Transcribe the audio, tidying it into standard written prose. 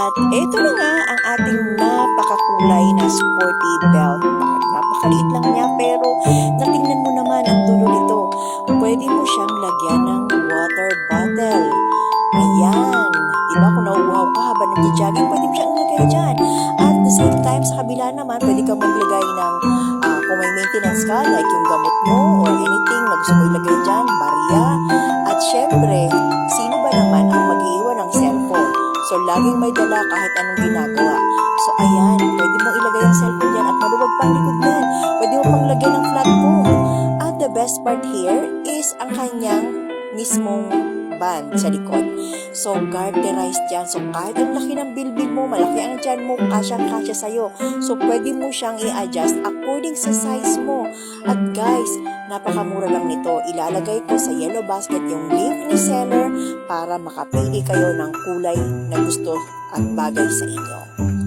At ito na nga ang ating napakakulay na sporty belt bag. Napakaliit lang niya pero natingnan mo naman ang dulo nito. Pwede mo siyang lagyan ng water bottle. Ayan. Diba kung nauuhaw ka habang nag-jogging, pwede mo siyang ilagay dyan. At the same time, sa kabila naman, pwede kang maglagay ng kung may maintenance ka, like yung gamot mo or anything na gusto mo ilagay dyan, barya. At syempre, sino ba naman ang mag-iiwan ng cellphone? So, laging may dala kahit anong ginagawa. So, ayan, pwede mong ilagay ang cellphone dyan at maluwag pang likod yan. Pwede mo pang lagyan ng flat phone. At the best part here is ang kanyang mismong band sa likod. So, garterized yan. So, kahit ang laki ng bilbil mo, malaki ang tiyan mo, kasyang-kasya sa'yo. So, pwede mo siyang i-adjust according sa size mo. At guys, napakamura lang nito. Ilalagay ko sa yellow basket yung link ni seller para makapili kayo ng kulay na gusto at bagay sa inyo.